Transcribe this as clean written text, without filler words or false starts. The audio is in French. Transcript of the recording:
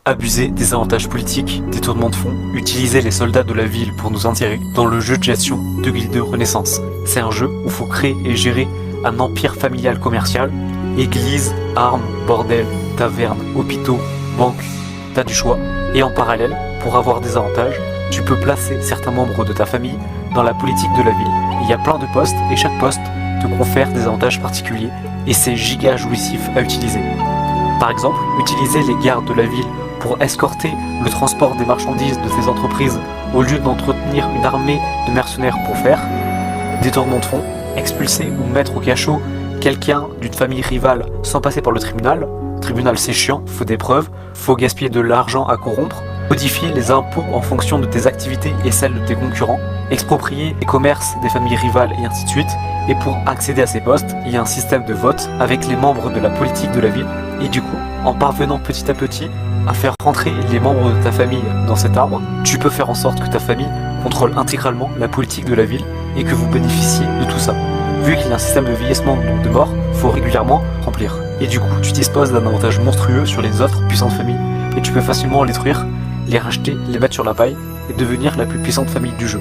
Abuser des avantages politiques, détournement de fonds, utiliser les soldats de la ville pour nous intégrer dans le jeu de gestion de Guild 2 Renaissance. C'est un jeu où il faut créer et gérer un empire familial commercial, église, armes, bordel, taverne, hôpitaux, banques, t'as du choix. Et en parallèle, pour avoir des avantages, tu peux placer certains membres de ta famille dans la politique de la ville. Il y a plein de postes et chaque poste te confère des avantages particuliers et c'est giga jouissif à utiliser. Par exemple, utiliser les gardes de la ville pour escorter le transport des marchandises de tes entreprises au lieu d'entretenir une armée de mercenaires pour faire détournement de fonds, expulser ou mettre au cachot quelqu'un d'une famille rivale sans passer par le tribunal. Tribunal c'est chiant, faut des preuves, faut gaspiller de l'argent à corrompre, modifier les impôts en fonction de tes activités et celles de tes concurrents, exproprier les commerces des familles rivales et ainsi de suite. Et pour accéder à ces postes, il y a un système de vote avec les membres de la politique de la ville. Et du coup, en parvenant petit à petit à faire rentrer les membres de ta famille dans cet arbre, tu peux faire en sorte que ta famille contrôle intégralement la politique de la ville et que vous bénéficiez de tout ça. Vu qu'il y a un système de vieillissement, donc de mort, il faut régulièrement remplir. Et du coup, tu disposes d'un avantage monstrueux sur les autres puissantes familles et tu peux facilement les détruire, les racheter, les mettre sur la paille et devenir la plus puissante famille du jeu.